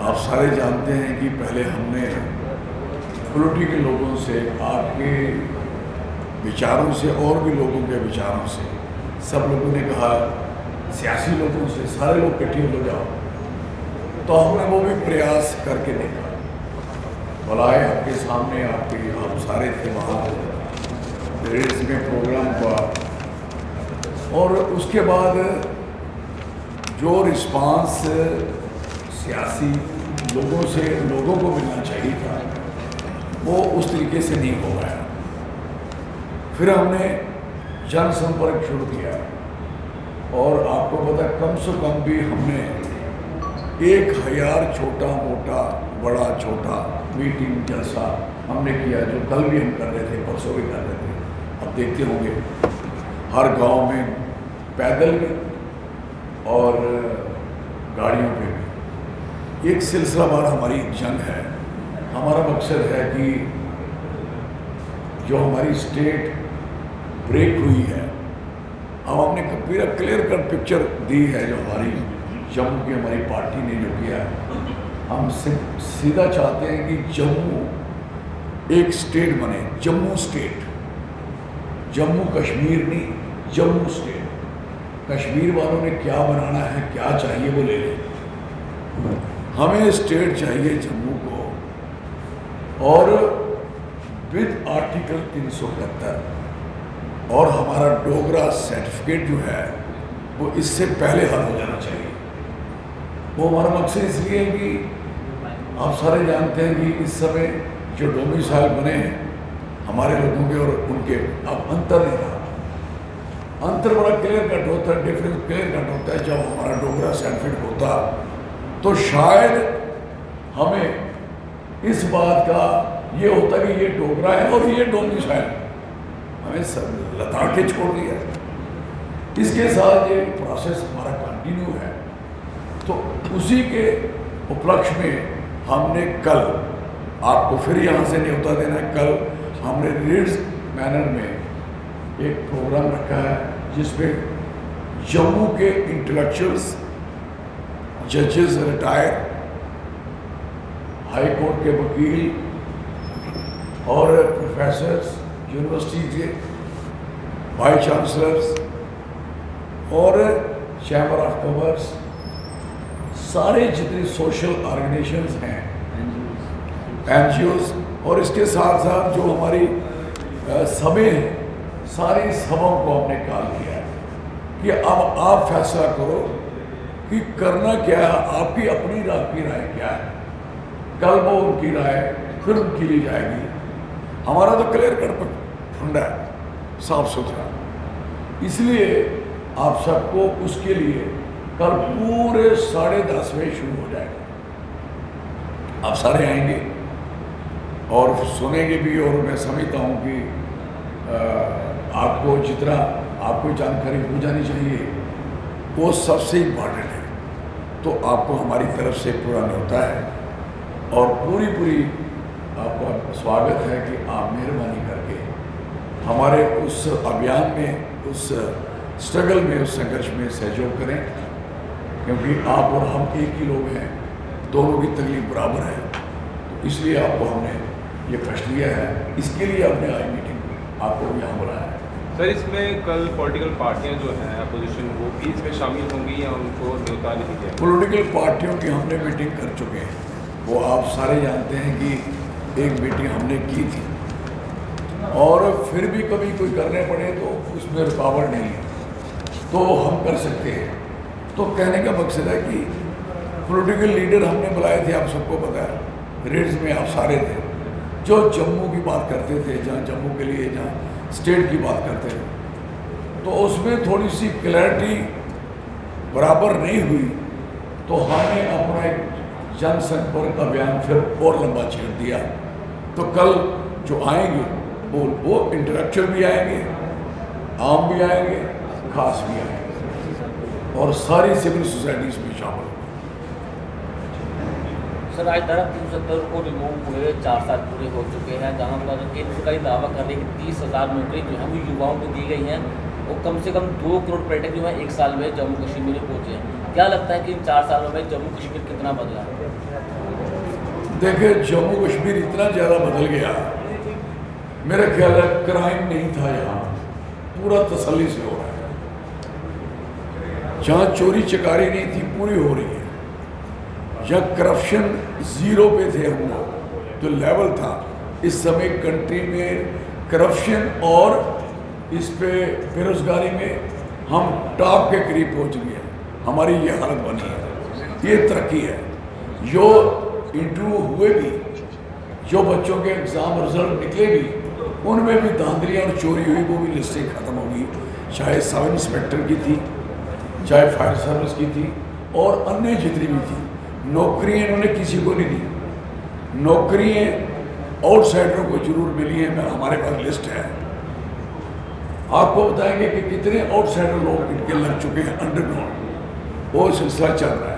आप सारे जानते हैं कि पहले हमने पॉलिटिकल लोगों से, आपके विचारों से और भी लोगों के विचारों से, सब लोगों ने कहा सियासी लोगों से, सारे लोग इकट्ठे हो जाओ, तो हमने वो भी प्रयास करके देखा। बुलाए आपके सामने, आपके आप सारे थे वहाँ, रेड्स में प्रोग्राम हुआ और उसके बाद जो रिस्पांस सियासी लोगों को मिलना चाहिए था वो उस तरीके से नहीं हो पाया। फिर हमने जनसंपर्क शुरू किया और आपको पता है कम से कम भी हमने 1000 छोटा मोटा बड़ा छोटा मीटिंग जैसा हमने किया, जो कल भी हम कर रहे थे, परसों भी कर रहे थे। अब देखते होंगे हर गांव में पैदल भी और गाड़ियों पे भी एक सिलसिलावार हमारी जंग है। हमारा मकसद है कि जो हमारी स्टेट ब्रेक हुई है, अब हमने पूरा क्लियर कट पिक्चर दी है जो हमारी जम्मू की हमारी पार्टी ने जो किया है। हम सीधा चाहते हैं कि जम्मू एक स्टेट बने, जम्मू स्टेट, जम्मू कश्मीर नहीं, जम्मू स्टेट। कश्मीर वालों ने क्या बनाना है, क्या चाहिए वो ले लें, हमें स्टेट चाहिए जम्मू को। और विद आर्टिकल 372 और हमारा डोगरा सर्टिफिकेट जो है वो इससे पहले हल हो जाना चाहिए। वो हमारा मकसद इसलिए है कि आप सारे जानते हैं कि इस समय जो डोमिसाइल बने हैं हमारे लोगों के और उनके, अब अंतर नहीं रहा। अंतर बड़ा क्लियर कट होता है, डिफरेंस क्लियर कट होता है। जब हमारा डोगरा सर्टिफिकेट होता तो शायद हमें इस बात का ये होता कि ये डोगरा है और ये डोमिसाइल, हमें सब लता के छोड़ दिया। इसके साथ ये प्रोसेस हमारा कंटिन्यू है। तो उसी के उपलक्ष्य में हमने कल आपको फिर यहाँ से न्योता देना है। कल हमने रीड्स मैनर में एक प्रोग्राम रखा है जिसमें जम्मू के इंटेलेक्चुअल्स, जजेस, रिटायर हाई कोर्ट के वकील और प्रोफेसर्स, यूनिवर्सिटी के वाइस चांसलर्स और चैम्बर ऑफ कॉमर्स, सारे जितने सोशल ऑर्गेनाइजेशंस हैं, एनजीओज, और इसके साथ साथ जो हमारी सभें हैं, सारी सभाओं को हमने कॉल किया है कि अब आप फैसला करो कि करना क्या है, आपकी अपनी राय क्या है। कल वो उनकी राय फिर उनकी ली जाएगी। हमारा तो क्लियर कट फंडा है, साफ सुथरा। इसलिए आप सबको उसके लिए कल पूरे 10:30 बजे शुरू हो जाएगा। आप सारे आएंगे और सुनेंगे भी, और मैं समझता हूँ कि आपको जितना आपको जानकारी हो जानी चाहिए वो सबसे इम्पॉर्टेंट है। तो आपको हमारी तरफ से पूरा न्योता है और पूरी आपका स्वागत है कि आप मेहरबानी करके हमारे उस अभियान में, उस स्ट्रगल में, उस संघर्ष में सहयोग करें, क्योंकि आप और हम एक ही लोग हैं, दोनों की तकलीफ बराबर है। तो इसलिए आपको हमने ये कष्ट लिया है, इसके लिए हमने आज मीटिंग आपको यहाँ बुलाया है। सर, इसमें कल पॉलिटिकल पार्टियां जो हैं अपोजिशन, वो भी इसमें शामिल होंगी या उनको न्योता नहीं दिया? पॉलिटिकल पार्टियों की हमने मीटिंग कर चुके हैं, वो आप सारे जानते हैं कि एक मीटिंग हमने की थी, और फिर भी कभी कोई करने पड़े तो उसमें रुकावट नहीं है, तो हम कर सकते हैं। तो कहने का मकसद है कि पॉलिटिकल लीडर हमने बुलाए थे, आप सबको पता है, रेड्स में आप सारे थे, जो जम्मू की बात करते थे, जहाँ जम्मू के लिए, जहाँ स्टेट की बात करते थे, तो उसमें थोड़ी सी क्लैरिटी बराबर नहीं हुई, तो हमने अपना एक जनसंपर्क अभियान फिर और लंबा छेड़ दिया। तो कल जो आएंगे वो इंटेलेक्चुअल भी आएंगे, आम भी आएंगे, खास भी आएंगे, और सारी सिविल सोसाइटीज में शामिल होंगे। सर, आज धारा 370 को रिमूव हुए 4 साल पूरे हो चुके हैं, जहाँ पर केंद्र सरकार दावा कर रही है कि 30,000 नौकरी जो है वो युवाओं को दी गई हैं, और कम से कम 2 करोड़ पर्यटक जो है 1 साल में जम्मू कश्मीर में पहुँचे हैं। क्या लगता है कि इन 4 सालों में जम्मू कश्मीर कितना बदला है? देखिए, जम्मू कश्मीर इतना ज़्यादा बदल गया, मेरा ख्याल है क्राइम नहीं था यहाँ, पूरा तसल्ली से हो रहा है। जहाँ चोरी चकारी नहीं थी, पूरी हो रही है। जहाँ करप्शन ज़ीरो पे थे हम लोग, जो लेवल था, इस समय कंट्री में करप्शन और इस पे बेरोजगारी में हम टॉप के करीब पहुँच गए हैं। हमारी ये हालत बनी है, ये तरक्की है। जो इंटरव्यू हुए भी, जो बच्चों के एग्ज़ाम रिजल्ट निकले भी, उनमें भी धांधलियाँ और चोरी हुई, वो भी लिस्टें ख़त्म हो गई। चाहे सब इंस्पेक्टर की थी, चाहे फायर सर्विस की थी, और अन्य जितनी भी थी। नौकरियाँ इन्होंने किसी को नहीं दी। नौकरियाँ आउटसाइडरों को जरूर मिली हैं, हमारे पास लिस्ट है। आपको बताएंगे कि कितने आउटसाइडर लोग इनके लग चुके हैं अंडरग्राउंड, वो सिलसिला चल रहा है।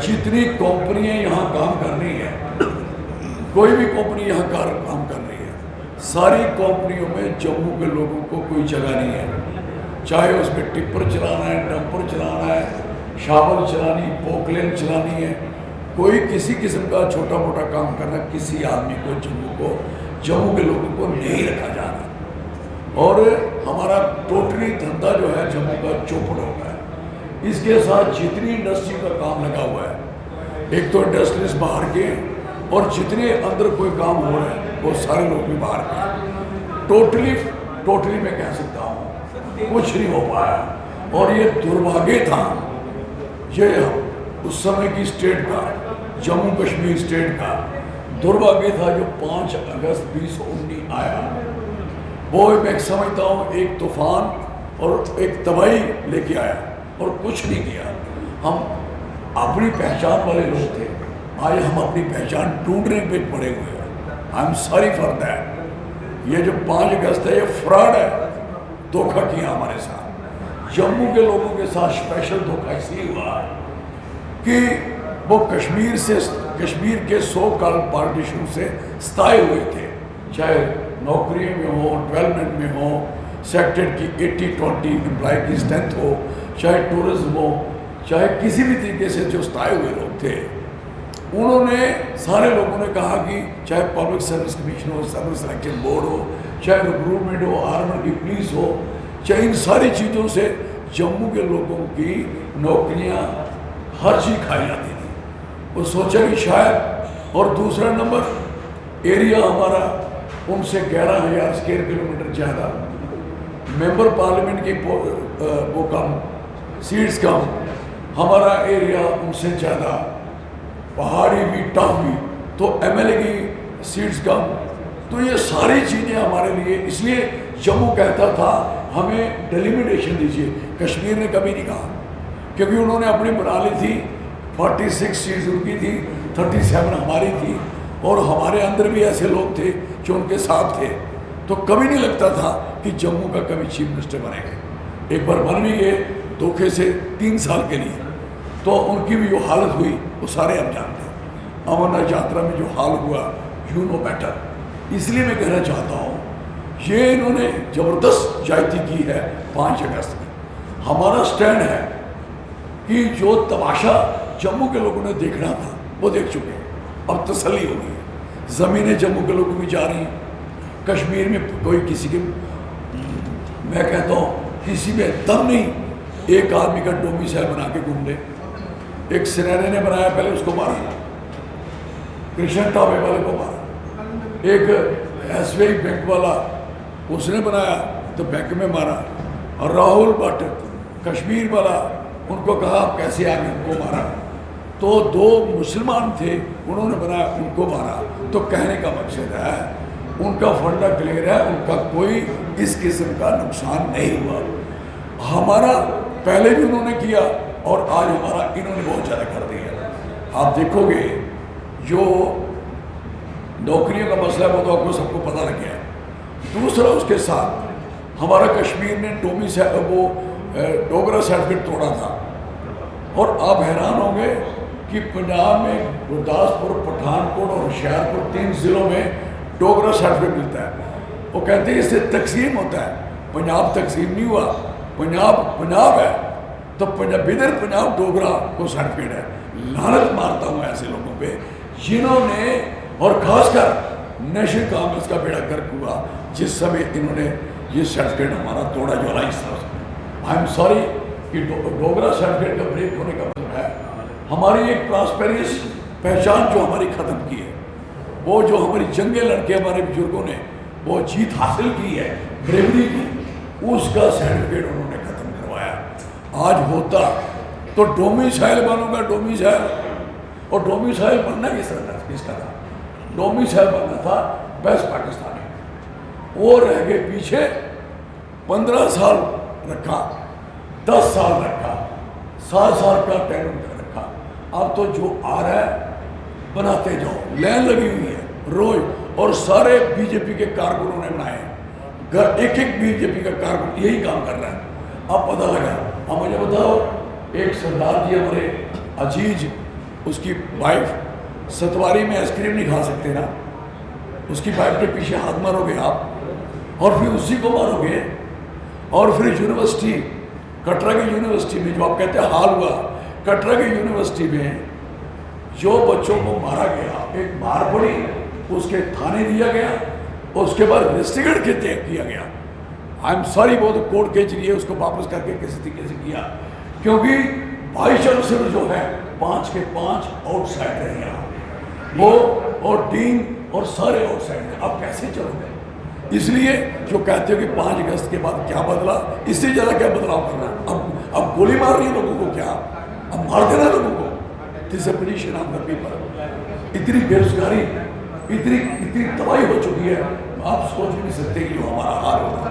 जितनी कंपनियां यहाँ काम कर रही हैं, कोई भी कंपनी यहाँ काम कर रही है, सारी कंपनियों में जम्मू के लोगों को कोई जगह नहीं है। चाहे उसमें टिप्पर चलाना है, डंपर चलाना है, शावल चलानी, पोकलेन चलानी है, कोई किसी किस्म का छोटा मोटा काम करना, किसी आदमी को जम्मू के लोगों को नहीं रखा जा रहा। और हमारा टोटली धंधा जो है जम्मू का चौपट हो गया है। इसके साथ जितनी इंडस्ट्री का काम लगा हुआ है, एक तो इंडस्ट्रीज बाहर के, और जितने अंदर कोई काम हो रहा है वो सारे लोग भी बाहर के। टोटली मैं कह सकता हूँ कुछ नहीं हो पाया। और ये दुर्भाग्य था, ये उस समय की स्टेट का, जम्मू कश्मीर स्टेट का दुर्भाग्य था जो 5 अगस्त 2019 आया। वो मैं समझता हूँ एक तूफान और एक तबाही लेके आया और कुछ नहीं किया। हम अपनी पहचान वाले लोग थे, आज हम अपनी पहचान ढूंढने पे पड़े हुए हैं। आई एम सॉरी फॉर दैट। ये जो 5 अगस्त है, ये फ्रॉड है, धोखा किया हमारे साथ। जम्मू के लोगों के साथ स्पेशल धोखा इसलिए हुआ कि वो कश्मीर के 100 कॉल पार्टीशन से सताए हुए थे, चाहे नौकरी में हो, डेवलपमेंट में हो, सेक्टर की 80-20 एम्प्लॉय की स्ट्रेंथ हो, चाहे टूरिज्म हो, चाहे किसी भी तरीके से जो सताए हुए लोग थे, उन्होंने सारे लोगों ने कहा कि चाहे पब्लिक सर्विस कमीशन हो, सर्विस सिलेक्शन बोर्ड हो, चाहे रिक्रूटमेंट हो, आर्मी की पुलिस हो, चाहे इन सारी चीज़ों से जम्मू के लोगों की नौकरियां हर चीज़ खाई जाती थी। वो सोचा कि शायद, और दूसरा नंबर एरिया हमारा उनसे 11,000 स्क्वायर किलोमीटर ज़्यादा, मेंबर पार्लियामेंट की वो कम, सीट्स कम, हमारा एरिया उनसे ज़्यादा, पहाड़ी भी टफ भी, तो एमएलए की सीट्स कम। तो ये सारी चीज़ें हमारे लिए, इसलिए जम्मू कहता था हमें डिलिमिटेशन दीजिए। कश्मीर ने कभी नहीं कहा, क्योंकि उन्होंने अपनी बना ली थी। 46 सीट्स उनकी थी, 37 हमारी थी, और हमारे अंदर भी ऐसे लोग थे जो उनके साथ थे। तो कभी नहीं लगता था कि जम्मू का कभी चीफ मिनिस्टर बनेंगे। एक बार बन भी गए धोखे से 3 साल के लिए, तो उनकी भी जो हालत हुई वो सारे हम जानते हैं। अमरनाथ यात्रा में जो हाल हुआ, यू नो बेटर। इसलिए मैं कहना चाहता हूँ, ये इन्होंने ज़बरदस्त जायती की है 5 अगस्त की। हमारा स्टैंड है कि जो तमाशा जम्मू के लोगों ने देखना था वो देख चुके हैं, अब तसल्ली हो गई है। ज़मीनें जम्मू के लोगों की जा रही हैं। कश्मीर में कोई किसी के, मैं कहता हूँ किसी में दम नहीं, एक आदमी का डोमिसाइल बना के घूम ले। एक सिनेरे ने बनाया, पहले उसको मारा, कृष्ण टाबे वाले को मारा। एक एसबीआई बैंक वाला, उसने बनाया तो बैंक में मारा। और राहुल भट्ट कश्मीर वाला, उनको कहा आप कैसे आगे, उनको मारा। तो 2 मुसलमान थे, उन्होंने बनाया, उनको मारा। तो कहने का मकसद है उनका फंडा क्लियर है, उनका कोई इस किस्म का नुकसान नहीं हुआ। हमारा पहले भी उन्होंने किया और आज हमारा इन्होंने बहुत ज़्यादा कर दिया। आप देखोगे जो नौकरियों का मसला है वो तो आपको सबको पता लग गया है। दूसरा, उसके साथ हमारा कश्मीर ने डोगरा सर्टिफिकेट तोड़ा था। और आप हैरान होंगे कि पंजाब में गुरदासपुर, पठानकोट और होशियारपुर 3 ज़िलों में डोगरा सर्टिफिकेट मिलता है। वो कहते हैं इससे तकसीम होता है। पंजाब तकसीम नहीं हुआ, पंजाब है तो पंजाब, इधर पंजाब डोगरा को सर्टिफिकेट है। लानत मारता हूँ ऐसे लोगों लोगों पे जिन्होंने, और खासकर नेशनल कांग्रेस का बेड़ा गर्क हुआ जिस समय इन्होंने ये सर्टिफिकेट हमारा तोड़ा ज्वाला इस तरह से। आई एम सॉरी कि डोगरा सर्टिफिकेट का ब्रेक होने का मतलब है हमारी एक प्रॉस्पेरियस पहचान जो हमारी ख़त्म की है, वो जो हमारी जंगे लड़के हमारे बुजुर्गों ने वो जीत हासिल की है ब्रेवरी की, उसका सर्टिफिकेट उन्होंने ख़त्म करवाया। आज होता तो डोमिसाइल बनूंगा, डोमिसाइल, और डोमिसाइल बनना किसका था? डोमिसाइल बनना था वेस्ट पाकिस्तानी, वो रह गए पीछे। 15 साल रखा, 10 साल रखा, 7 साल का टेंडर रखा। अब तो जो आ रहा है बनाते जाओ, लाइन लगी हुई है रोज, और सारे बीजेपी के कारकुनों ने बनाए घर, एक एक बीजेपी का कारकुन यही काम कर रहा है। अब पता लगा, अब मुझे बताओ, एक सरदार जी हमारे अजीज, उसकी वाइफ सतवारी में आइसक्रीम नहीं खा सकते ना, उसकी वाइफ के पीछे हाथ मारोगे आप, और फिर उसी को मारोगे। और फिर यूनिवर्सिटी, कटरा की यूनिवर्सिटी में जो आप कहते हैं हाल हुआ, कटरा की यूनिवर्सिटी में जो बच्चों को मारा गया, एक मार पड़ी, उसके थाने दिया गया, उसके बाद रेस्टिकेट किया गया। आई एम सॉरी, वो तो कोर्ट केस लिए उसको वापस करके किसी तरीके से किया, क्योंकि वाइस चांसलर जो है 5 के 5 आउटसाइड रहे यहाँ, वो और डीन और सारे आउटसाइड हैं। अब कैसे चलोगे? इसलिए जो कहते हो कि 5 अगस्त के बाद क्या बदला, इससे ज़्यादा क्या बदलाव करना? अब गोली मार रही है लोगों को, क्या अब मार देना लोगों को? This position of the people. इतनी बेरोजगारी, इतनी तबाही हो चुकी है, आप सोच भी नहीं सकते कि जो हमारा हाल होगा।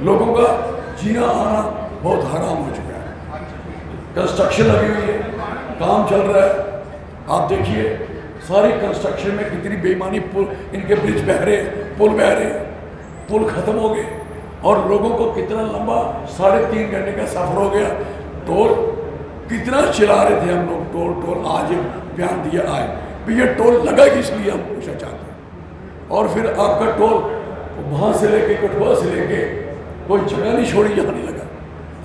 लोगों का जीना आना बहुत हराम हो चुका है। कंस्ट्रक्शन लगी हुई है, काम चल रहा है, आप देखिए सारी कंस्ट्रक्शन में कितनी बेईमानी, पुल, इनके ब्रिज बह रहे, पुल बह रहे, पुल खत्म हो गए, और लोगों को कितना लंबा 3.5 घंटे का सफर हो गया। टोल कितना चिल्ला रहे थे हम लोग, टोल टोल, आज बयान दिया आए भी ये टोल लगा किस लिए, हम पूछना चाहते हैं। और फिर आपका टोल वहाँ से लेके कठुआ से लेके कोई जगह नहीं छोड़ी जहाँ नहीं लगा,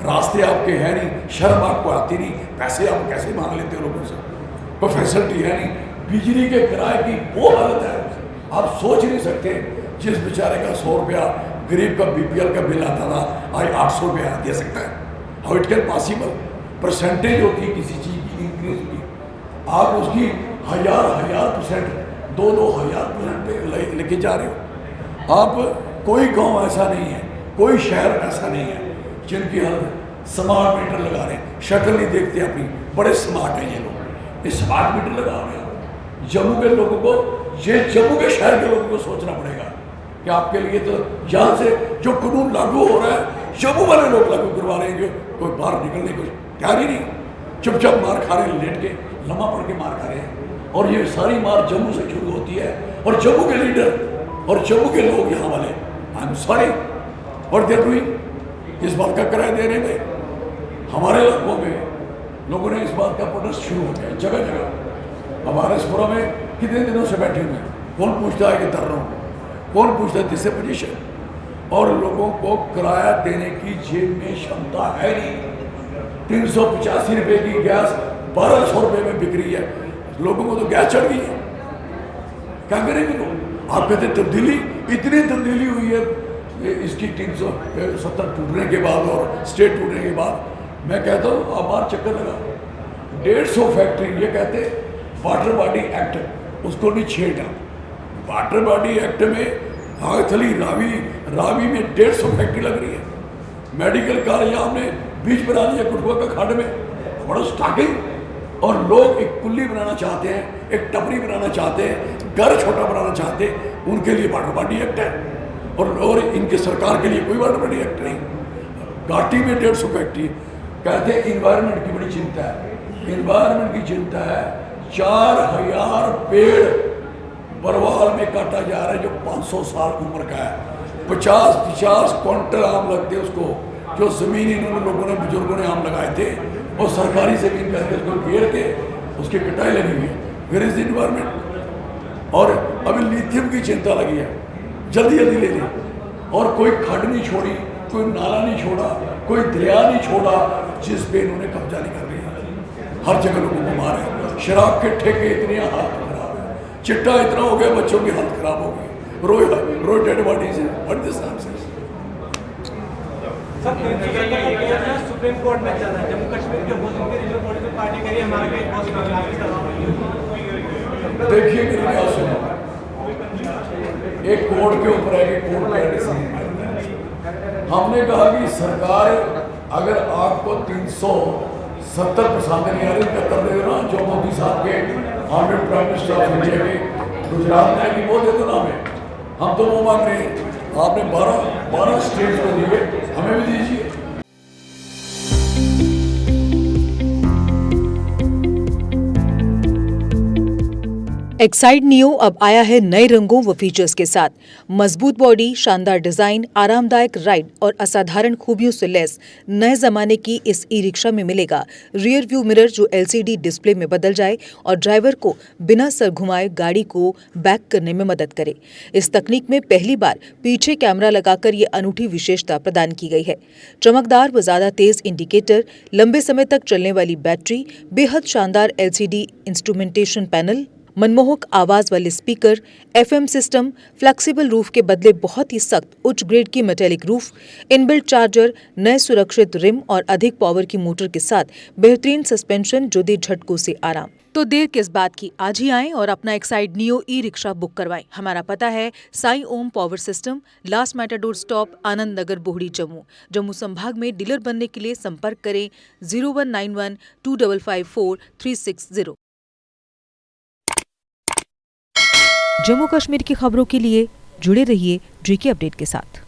रास्ते आपके हैं नहीं, शर्म आपको आती नहीं, पैसे आप कैसे मांग लेते हो लोगों से, कोई फैसिलिटी है नहीं, बिजली के किराए की वो हालत है, आप सोच नहीं सकते। जिस बेचारे का 100 रुपया गरीब का BPL का बिल आता था, आज 800 रुपया दे सकता है। How it can possible? Percentage होती है किसी चीज़ की इंक्रीज की, आप उसकी 1000% 2-2000% पे लेके जा रहे हो। आप कोई गांव ऐसा नहीं है, कोई शहर ऐसा नहीं है जिनकी हालत स्मार्ट मीटर लगा रहे हैं, शक्ल नहीं देखते अपनी, बड़े स्मार्ट हैं ये लोग, ये स्मार्ट मीटर लगा रहे हैं। जम्मू के लोगों को, ये जम्मू के शहर के लोगों को सोचना पड़ेगा कि आपके लिए तो यहाँ से जो कानून लागू हो रहा है जम्मू वाले लोग लागू करवा रहे हैं, जो कोई बाहर निकलने को तैयार ही नहीं, चुपचाप मार खा रहे हैं, लेट के लम्बा पड़ के मार खा रहे हैं। और ये सारी मार जम्मू से शुरू होती है, और जम्मू के लीडर और जम्मू के लोग यहाँ वाले, I am sorry what they are doing, इस बात का किराया दे रहे हैं। हमारे इलाकों में लोगों ने इस बात का प्रोटेस्ट शुरू हो गया जगह जगह। अब RS-पुरा में कितने दिनों से बैठे हुए हैं, कौन पूछता है कि दर रहा हूँ, कौन पूछता है दिस पोजीशन? और लोगों को किराया देने की जेब में क्षमता है नहीं। 385 रुपये की गैस 1200 रुपये में बिक रही है, लोगों को तो गैस चढ़ गई है, क्या करेंगे लोग? आप कहते तब्दीली, इतनी तब्दीली हुई है इसकी 370 टूटने के बाद और स्टेट टूटने के बाद। मैं कहता हूँ आप बाहर चक्कर लगा, 150 फैक्ट्री, ये कहते वाटर बॉडी एक्ट, उसको नहीं छेड़ा। वाटर बॉडी एक्ट में आगथली रावी में 150 फैक्ट्री लग रही है, मेडिकल कॉलेज हमने बीच बना दिया कठुआ का खंड में, बड़ा स्टॉकिंग। और लोग एक पुल्ली बनाना चाहते हैं, एक टपरी बनाना चाहते हैं, घर छोटा बनाना चाहते हैं, उनके लिए वाटर बॉडी एक्ट है, और इनके सरकार के लिए कोई वाटर बॉडी एक्ट नहीं। घाटी में 150 फैक्ट्री, कहते हैं इन्वायरमेंट की बड़ी चिंता है, इन्वायरमेंट की चिंता है। 4000 पेड़ बरवाल में काटा जा रहा है जो 500 साल उम्र का है, 50 क्विंटल आम लगते हैं उसको, जो ज़मीन इन्होंने लोगों ने, बुजुर्गों ने आम लगाए थे, और सरकारी ज़मीन करके उसको घेर के उसकी कटाई लगी हुई है। Where is the environment? और अभी लिथियम की चिंता लगी है, जल्दी जल्दी ले ली, और कोई खड्ड नहीं छोड़ी, कोई नाला नहीं छोड़ा, कोई दरिया नहीं छोड़ा जिस पे इन्होंने कब्जा नहीं कर लिया। हर जगह लोगों को मार है। शराब के ठेके इतनी हालत खराब है, चिट्टा इतना हो गया, बच्चों की हालत खराब हो गई, रोज डेड बॉडीज है। What this nonsense. Supreme court में चल रहा है, जम्मू कश्मीर के मुस्लिम की रिजर्व पॉलिटिकल पार्टी कह रही है हमारे लिए बहुत देखिए मेरी बात सुनो, एक कोर्ट के ऊपर है कि कोर्ट क्या डिसीजन करता है। हमने कहा कि सरकार अगर आपको 370% यानी 71 दे दो ना, जो मोदी साहब के honourable prime minister of India के गुजरात में है कि वो दे दो ना हमें, हम तो वो मांग रहे हैं। आपने 12 स्टेट को दिए, हमें भी दीजिए। एक्साइड नियो अब आया है नए रंगों व फीचर्स के साथ। मजबूत बॉडी, शानदार डिजाइन, आरामदायक राइड और असाधारण खूबियों से लैस नए जमाने की इस ई रिक्शा में मिलेगा रियर व्यू मिरर जो LCD डिस्प्ले में बदल जाए और ड्राइवर को बिना सर घुमाए गाड़ी को बैक करने में मदद करे। इस तकनीक में पहली बार पीछे कैमरा लगाकर ये अनूठी विशेषता प्रदान की गई है। चमकदार व ज्यादा तेज इंडिकेटर, लंबे समय तक चलने वाली बैटरी, बेहद शानदार LCD इंस्ट्रूमेंटेशन पैनल, मनमोहक आवाज वाले speaker, FM system, flexible roof के बदले बहुत ही सख्त उच्च ग्रेड की मेटेलिक रूफ, इनबिल्ट चार्जर, नए सुरक्षित रिम और अधिक पावर की मोटर के साथ बेहतरीन सस्पेंशन जो दे झटकों से आराम। तो देर किस बात की, आज ही आएं और अपना Exide Neo e rickshaw book करवाएं। हमारा पता है Sai Om power system, last matador stop, Anand Nagar, Bohri, Jammu संभाग में। डीलर बनने के लिए संपर्क करें 0191 2554 360। जम्मू कश्मीर की खबरों के लिए जुड़े रहिए GK अपडेट के साथ।